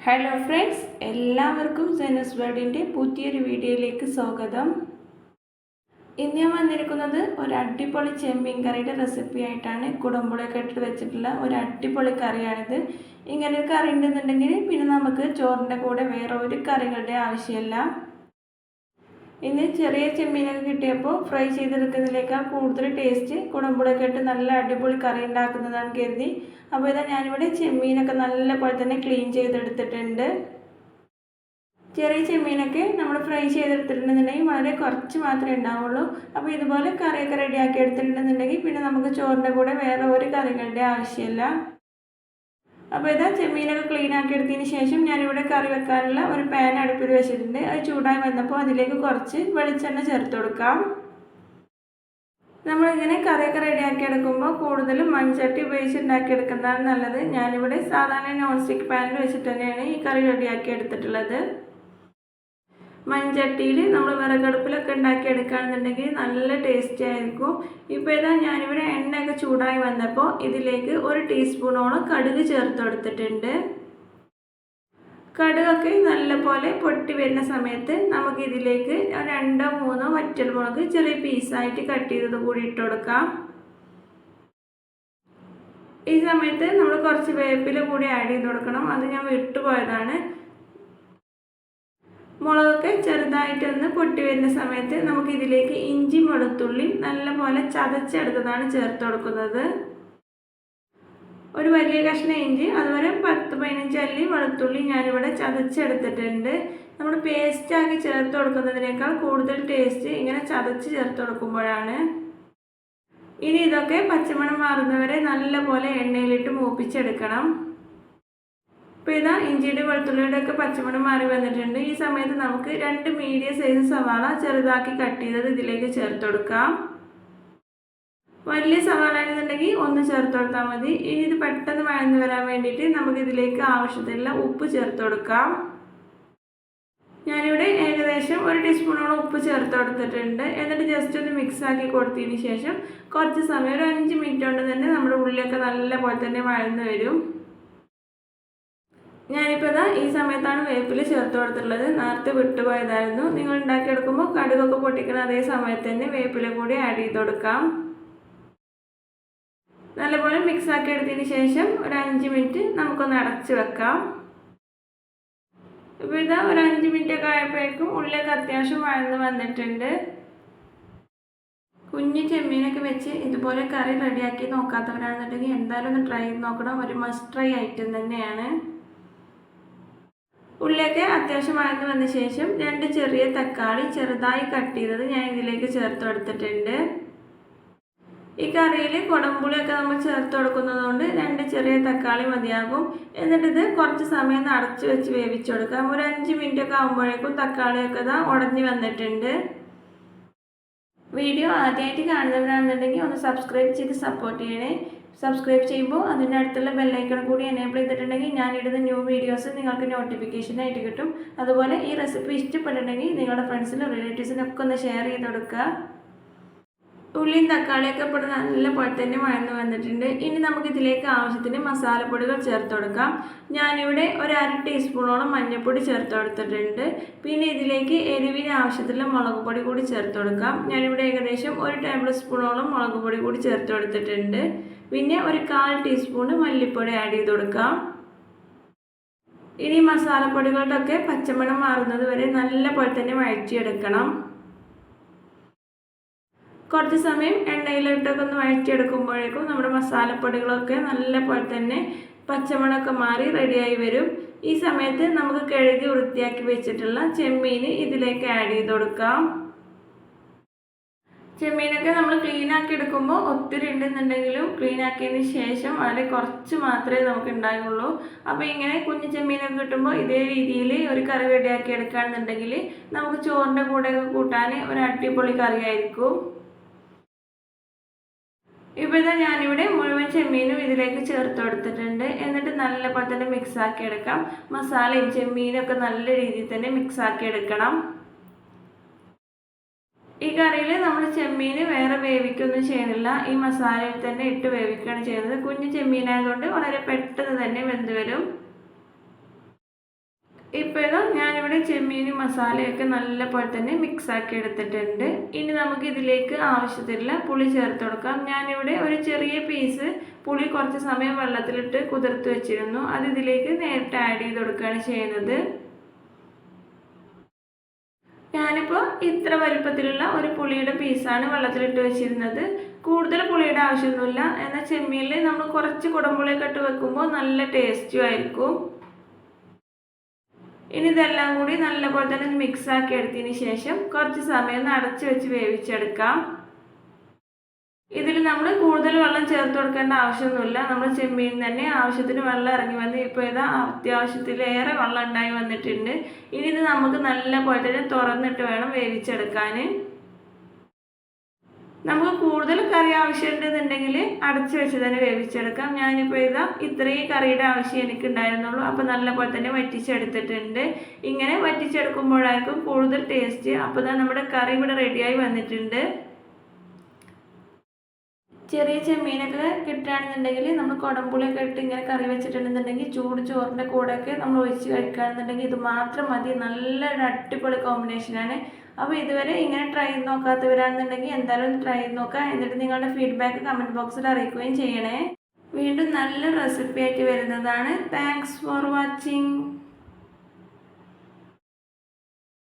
Hello friends, എല്ലാവർക്കും സെനസ് വേർഡിൻ്റെ പുതിയൊരു വീഡിയോയിലേക്ക് സ്വാഗതം. ഇന്ന് ഞാൻ വന്നിരിക്കുന്നത് ഒരു അടിപൊളി ചെമ്മീൻ കറിയുടെ റെസിപ്പി ആയിട്ടാണ്. കുടംപുളിയൊക്കെ ഇട്ട് വെച്ചിട്ടുള്ള ഒരു അടിപൊളി കറിയാണിത്. ഇങ്ങനെ ഒരു കറി ഉണ്ടെന്നുണ്ടെങ്കിൽ പിന്നെ നമുക്ക് ചോറിൻ്റെ കൂടെ വേറെ ഒരു കറികളുടെ ആവശ്യമില്ല. ഇന്ന് ചെറിയ ചെമ്മീനൊക്കെ കിട്ടിയപ്പോൾ ഫ്രൈ ചെയ്തെടുക്കുന്നതിനേക്കാൾ കൂടുതൽ ടേസ്റ്റ് കുടംപുളിയൊക്കെ ഇട്ട് നല്ല അടിപൊളി കറി ഉണ്ടാക്കുന്നതാണ് കരുതി. അപ്പോൾ ഇതാ ഞാനിവിടെ ചെമ്മീനൊക്കെ നല്ലപോലെ തന്നെ ക്ലീൻ ചെയ്തെടുത്തിട്ടുണ്ട്. ചെറിയ ചെമ്മീനൊക്കെ നമ്മൾ ഫ്രൈ ചെയ്തെടുത്തിട്ടുണ്ടെന്നുണ്ടെങ്കിൽ വളരെ കുറച്ച് മാത്രമേ ഉണ്ടാവുള്ളൂ. അപ്പോൾ ഇതുപോലെ കറിയൊക്കെ റെഡിയാക്കി എടുത്തിട്ടുണ്ടെന്നുണ്ടെങ്കിൽ പിന്നെ നമുക്ക് ചോറിൻ്റെ കൂടെ വേറെ ഒരു കറികളുടെ ആവശ്യമില്ല. അപ്പോൾ ഇതാ ചെമ്മീനൊക്കെ ക്ലീൻ ആക്കി എടുത്തതിന് ശേഷം ഞാനിവിടെ കറി വെക്കാനുള്ള ഒരു പാൻ അടുപ്പിൽ വെച്ചിട്ടുണ്ട്. അത് ചൂടായി വന്നപ്പോൾ അതിലേക്ക് കുറച്ച് വെളിച്ചെണ്ണ ചേർത്ത് കൊടുക്കാം. നമ്മളിങ്ങനെ കറിയൊക്കെ റെഡിയാക്കി എടുക്കുമ്പോൾ കൂടുതലും മൺചട്ടി ഉപയോഗിച്ച് ഉണ്ടാക്കിയെടുക്കുന്നതാണ് നല്ലത്. ഞാനിവിടെ സാധാരണ നോൺ സ്റ്റിക്ക് പാനിൽ വെച്ചിട്ട് തന്നെയാണ് ഈ കറി റെഡിയാക്കി എടുത്തിട്ടുള്ളത്. മൺചട്ടിയിൽ നമ്മൾ വിറകടുപ്പിലൊക്കെ ഉണ്ടാക്കിയെടുക്കുകയാണെന്നുണ്ടെങ്കിൽ നല്ല ടേസ്റ്റി ആയിരിക്കും. ഇപ്പോൾ ഇതാ ഞാനിവിടെ എണ്ണയൊക്കെ ചൂടായി വന്നപ്പോൾ ഇതിലേക്ക് 1 ടീസ്പൂണോളം കടുക് ചേർത്ത് കൊടുത്തിട്ടുണ്ട്. കടുകൊക്കെ നല്ലപോലെ പൊട്ടി വരുന്ന സമയത്ത് നമുക്കിതിലേക്ക് 2-3 വറ്റൽമുളക് ചെറിയ പീസായിട്ട് കട്ട് ചെയ്തത് കൂടി ഇട്ട് കൊടുക്കാം. ഈ സമയത്ത് നമ്മൾ കുറച്ച് വേപ്പില കൂടി ആഡ് ചെയ്ത് കൊടുക്കണം. അത് ഞാൻ വിട്ടുപോയതാണ്. മുളകൊക്കെ ചെറുതായിട്ടൊന്ന് പൊട്ടി വരുന്ന സമയത്ത് നമുക്കിതിലേക്ക് ഇഞ്ചി വെളുത്തുള്ളി നല്ലപോലെ ചതച്ചെടുത്തതാണ് ചേർത്ത് കൊടുക്കുന്നത്. ഒരു വലിയ കഷ്ണം ഇഞ്ചി, അതുപോലെ 10-15 അല്ലി വെളുത്തുള്ളി ഞാനിവിടെ ചതച്ചെടുത്തിട്ടുണ്ട്. നമ്മൾ പേസ്റ്റാക്കി ചേർത്ത് കൊടുക്കുന്നതിനേക്കാൾ കൂടുതൽ ടേസ്റ്റ് ഇങ്ങനെ ചതച്ച് ചേർത്ത് കൊടുക്കുമ്പോഴാണ്. ഇനി ഇതൊക്കെ പച്ചമണം മാറുന്നവരെ നല്ലപോലെ എണ്ണയിലിട്ട് മൂപ്പിച്ചെടുക്കണം. ഇപ്പോൾ ഇതാ ഇഞ്ചിയുടെ വെളുത്തുള്ളിയുടെ ഒക്കെ പച്ചമണം മാറി വന്നിട്ടുണ്ട്. ഈ സമയത്ത് നമുക്ക് 2 മീഡിയം സൈസ് സവാള ചെറുതാക്കി കട്ട് ചെയ്തത് ഇതിലേക്ക് ചേർത്ത് കൊടുക്കാം. വലിയ സവാള ആണെന്നുണ്ടെങ്കിൽ 1 ചേർത്ത് കൊടുത്താൽ മതി. ഇനി ഇത് പെട്ടെന്ന് വഴന്ന് വരാൻ വേണ്ടിയിട്ട് നമുക്കിതിലേക്ക് ആവശ്യത്തിനുള്ള ഉപ്പ് ചേർത്ത് കൊടുക്കാം. ഞാനിവിടെ ഏകദേശം 1 ടീസ്പൂണോളം ഉപ്പ് ചേർത്ത് കൊടുത്തിട്ടുണ്ട്. എന്നിട്ട് ജസ്റ്റ് ഒന്ന് മിക്സ് ആക്കി കൊടുത്തതിന് ശേഷം കുറച്ച് സമയം ഒരു 5 മിനിറ്റ് കൊണ്ട് തന്നെ നമ്മുടെ ഉള്ളിലൊക്കെ നല്ലപോലെ തന്നെ വഴന്ന് വരും. ഞാനിപ്പോൾ ഇതാ ഈ സമയത്താണ് വേപ്പില ചേർത്ത് കൊടുത്തിട്ടുള്ളത്. നേരത്തെ വിട്ടുപോയതായിരുന്നു. നിങ്ങൾ ഉണ്ടാക്കിയെടുക്കുമ്പോൾ കടുകൊക്കെ പൊട്ടിക്കുന്ന അതേ സമയത്ത് തന്നെ വേപ്പില കൂടി ആഡ് ചെയ്ത് കൊടുക്കാം. നല്ലപോലെ മിക്സ് ആക്കി എടുത്തതിന് ശേഷം ഒരു 5 മിനിറ്റ് നമുക്കൊന്ന് അടച്ച് വെക്കാം. ഇപ്പോൾ ഇതാ ഒരു 5 മിനിറ്റ് ഒക്കെ ആയപ്പോഴേക്കും ഉള്ളിലൊക്കെ അത്യാവശ്യം വഴന്ന് വന്നിട്ടുണ്ട്. കുഞ്ഞു ചെമ്മീനൊക്കെ വെച്ച് ഇതുപോലെ കറി റെഡിയാക്കി നോക്കാത്തവരാണെന്നുണ്ടെങ്കിൽ എന്തായാലും ഒന്ന് ട്രൈ ചെയ്ത് നോക്കണം. ഒരു മസ്റ്റ് ട്രൈ ഐറ്റം തന്നെയാണ്. ഉള്ളിയൊക്കെ അത്യാവശ്യം വഴന്ന് വന്ന ശേഷം 2 ചെറിയ തക്കാളി ചെറുതായി കട്ട് ചെയ്തത് ഞാൻ ഇതിലേക്ക് ചേർത്ത് കൊടുത്തിട്ടുണ്ട്. ഈ കറിയിൽ കുടംപുളിയൊക്കെ നമ്മൾ ചേർത്ത് കൊടുക്കുന്നതുകൊണ്ട് 2 ചെറിയ തക്കാളി മതിയാകും. എന്നിട്ടിത് കുറച്ച് സമയം അടച്ച് വെച്ച് വേവിച്ച് കൊടുക്കാം. ഒരു 5 മിനിറ്റ് ഒക്കെ ആകുമ്പോഴേക്കും തക്കാളിയൊക്കെ ഇതാ ഉടഞ്ഞ് വന്നിട്ടുണ്ട്. വീഡിയോ ആദ്യമായിട്ട് കാണുന്നവരാണെന്നുണ്ടെങ്കിൽ ഒന്ന് സബ്സ്ക്രൈബ് ചെയ്ത് സപ്പോർട്ട് ചെയ്യണേ. സബ്സ്ക്രൈബ് ചെയ്യുമ്പോൾ അതിൻ്റെ അടുത്തുള്ള ബെല്ലൈക്കൺ കൂടി എനേബിൾ ചെയ്തിട്ടുണ്ടെങ്കിൽ ഞാനിടുന്ന ന്യൂ വീഡിയോസ് നിങ്ങൾക്ക് നോട്ടിഫിക്കേഷനായിട്ട് കിട്ടും. അതുപോലെ ഈ റെസിപ്പി ഇഷ്ടപ്പെട്ടിട്ടുണ്ടെങ്കിൽ നിങ്ങളുടെ ഫ്രണ്ട്സിനും റിലേറ്റീവ്സിനൊക്കെ ഒന്ന് ഷെയർ ചെയ്ത് കൊടുക്കുക. ഉള്ളിയും തക്കാളിയൊക്കെ ഇപ്പോൾ നല്ലപോലെ തന്നെ വഴന്ന് വന്നിട്ടുണ്ട്. ഇനി നമുക്കിതിലേക്ക് ആവശ്യത്തിന് മസാലപ്പൊടികൾ ചേർത്ത് കൊടുക്കാം. ഞാനിവിടെ ഒരു 1/2 ടീസ്പൂണോളം മഞ്ഞൾപ്പൊടി ചേർത്ത് കൊടുത്തിട്ടുണ്ട്. പിന്നെ ഇതിലേക്ക് എരിവിന് ആവശ്യത്തിലുള്ള മുളക് പൊടി കൂടി ചേർത്ത് കൊടുക്കാം. ഞാനിവിടെ ഏകദേശം 1 ടേബിൾ സ്പൂണോളം മുളക് പൊടി കൂടി ചേർത്ത് കൊടുത്തിട്ടുണ്ട്. പിന്നെ ഒരു 1/4 ടീസ്പൂൺ മല്ലിപ്പൊടി ആഡ് ചെയ്ത് കൊടുക്കാം. ഇനി മസാലപ്പൊടികളുടെ ഒക്കെ പച്ചമണം മാറുന്നത് വരെ നല്ലപോലെ തന്നെ വഴറ്റിയെടുക്കണം. കുറച്ച് സമയം എണ്ണയിലിട്ടൊക്കെ ഒന്ന് വഴറ്റിയെടുക്കുമ്പോഴേക്കും നമ്മുടെ മസാലപ്പൊടികളൊക്കെ നല്ലപോലെ തന്നെ പച്ചമണമൊക്കെ മാറി റെഡിയായി വരും. ഈ സമയത്ത് നമുക്ക് കഴുകി വൃത്തിയാക്കി വെച്ചിട്ടുള്ള ചെമ്മീൻ ഇതിലേക്ക് ആഡ് ചെയ്ത് കൊടുക്കാം. ചെമ്മീനൊക്കെ നമ്മൾ ക്ലീൻ ആക്കി എടുക്കുമ്പോൾ ഒത്തിരി ഉണ്ടെന്നുണ്ടെങ്കിലും ക്ലീൻ ആക്കിയതിന് ശേഷം വളരെ കുറച്ച് മാത്രമേ നമുക്ക് ഉണ്ടാകുള്ളൂ. അപ്പോൾ ഇങ്ങനെ കുഞ്ഞു ചെമ്മീനൊക്കെ കിട്ടുമ്പോൾ ഇതേ രീതിയിൽ ഒരു കറി റെഡിയാക്കി എടുക്കുകയാണെന്നുണ്ടെങ്കിൽ നമുക്ക് ചോറിൻ്റെ കൂടെയൊക്കെ കൂട്ടാൻ ഒരു അടിപൊളി കറിയായിരിക്കും. ഇപ്പോൾ ഇതാ ഞാനിവിടെ മുഴുവൻ ചെമ്മീനും ഇതിലേക്ക് ചേർത്ത് കൊടുത്തിട്ടുണ്ട്. എന്നിട്ട് നല്ലപോലെ തന്നെ മിക്സ് ആക്കി എടുക്കാം. മസാലയും ചെമ്മീനും ഒക്കെ നല്ല രീതിയിൽ തന്നെ മിക്സ് ആക്കി എടുക്കണം. ഈ കറിയിൽ നമ്മൾ ചെമ്മീൻ വേറെ വേവിക്കൊന്നും ചെയ്യണില്ല. ഈ മസാലയിൽ തന്നെ ഇട്ട് വേവിക്കുകയാണ് ചെയ്യുന്നത്. കുഞ്ഞു ചെമ്മീനായതുകൊണ്ട് വളരെ പെട്ടെന്ന് തന്നെ വെന്ത് വരും. ഇപ്പോൾ ഇതാ ഞാനിവിടെ ചെമ്മീനും മസാലയൊക്കെ നല്ലപോലെ തന്നെ മിക്സാക്കി എടുത്തിട്ടുണ്ട്. ഇനി നമുക്ക് ഇതിലേക്ക് ആവശ്യത്തിനുള്ള പുളി ചേർത്ത് കൊടുക്കാം. ഞാനിവിടെ ഒരു ചെറിയ പീസ് പുളി കുറച്ച് സമയം വെള്ളത്തിലിട്ട് കുതിർത്ത് വെച്ചിരുന്നു. അത് ഇതിലേക്ക് നേരിട്ട് ആഡ് ചെയ്ത് കൊടുക്കുകയാണ് ചെയ്യുന്നത്. ഞാനിപ്പോൾ ഇത്ര വലുപ്പത്തിലുള്ള ഒരു പുളിയുടെ പീസാണ് വെള്ളത്തിലിട്ട് വെച്ചിരുന്നത്. കൂടുതൽ പുളിയുടെ ആവശ്യമൊന്നുമില്ല. എന്നാൽ ചെമ്മീനിൽ നമ്മൾ കുറച്ച് കുടംപുളിയൊക്കെ ഇട്ട് വെക്കുമ്പോൾ നല്ല ടേസ്റ്റും ആയിരിക്കും. ഇനി ഇതെല്ലാം കൂടി നല്ലപോലെ തന്നെ മിക്സാക്കി എടുത്തതിന് ശേഷം കുറച്ച് സമയം അടച്ചു വെച്ച് വേവിച്ചെടുക്കാം. ഇതിൽ നമ്മൾ കൂടുതൽ വെള്ളം ചേർത്ത് കൊടുക്കേണ്ട ആവശ്യമൊന്നുമില്ല. നമ്മൾ ചെമ്മീൻ തന്നെ ആവശ്യത്തിന് വെള്ളം ഇറങ്ങി വന്ന് ഇപ്പോൾ ഇതാ അത്യാവശ്യത്തിലേറെ വെള്ളം ഉണ്ടായി വന്നിട്ടുണ്ട്. ഇനി ഇത് നമുക്ക് നല്ലപോലെ തന്നെ തുറന്നിട്ട് വേണം വേവിച്ചെടുക്കാൻ. നമുക്ക് കൂടുതൽ കറി ആവശ്യമുണ്ടെന്നുണ്ടെങ്കിൽ അടച്ചു വെച്ച് തന്നെ വേവിച്ചെടുക്കാം. ഞാനിപ്പോൾ ഇതാ ഇത്രയും കറിയുടെ ആവശ്യം എനിക്കുണ്ടായിരുന്നുള്ളൂ. അപ്പോൾ നല്ലപോലെ തന്നെ വറ്റിച്ചെടുത്തിട്ടുണ്ട്. ഇങ്ങനെ വറ്റിച്ചെടുക്കുമ്പോഴായിരിക്കും കൂടുതൽ ടേസ്റ്റ്. അപ്പോൾ ഇതാ നമ്മുടെ കറി ഇവിടെ റെഡിയായി വന്നിട്ടുണ്ട്. ചെറിയ ചെമ്മീനൊക്കെ കിട്ടുകയാണെന്നുണ്ടെങ്കിൽ നമ്മൾ കുടംപുളിയൊക്കെ ഇട്ട് ഇങ്ങനെ കറി വെച്ചിട്ടുണ്ടെന്നുണ്ടെങ്കിൽ ചൂട് ചോറിൻ്റെ കൂടെയൊക്കെ നമ്മൾ ഒഴിച്ച് കഴിക്കുകയാണെന്നുണ്ടെങ്കിൽ ഇത് മാത്രം മതി. നല്ലൊരു അടിപൊളി കോമ്പിനേഷനാണ്. അപ്പോൾ ഇതുവരെ ഇങ്ങനെ ട്രൈ ചെയ്ത് നോക്കാത്തവരാണെന്നുണ്ടെങ്കിൽ എന്തായാലും ട്രൈ ചെയ്ത് നോക്കുക. എന്നിട്ട് നിങ്ങളുടെ ഫീഡ്ബാക്ക് കമൻറ്റ് ബോക്സിൽ അറിയിക്കുകയും ചെയ്യണേ. വീണ്ടും നല്ല റെസിപ്പി ആയിട്ട് വരുന്നതാണ്. Thanks for watching.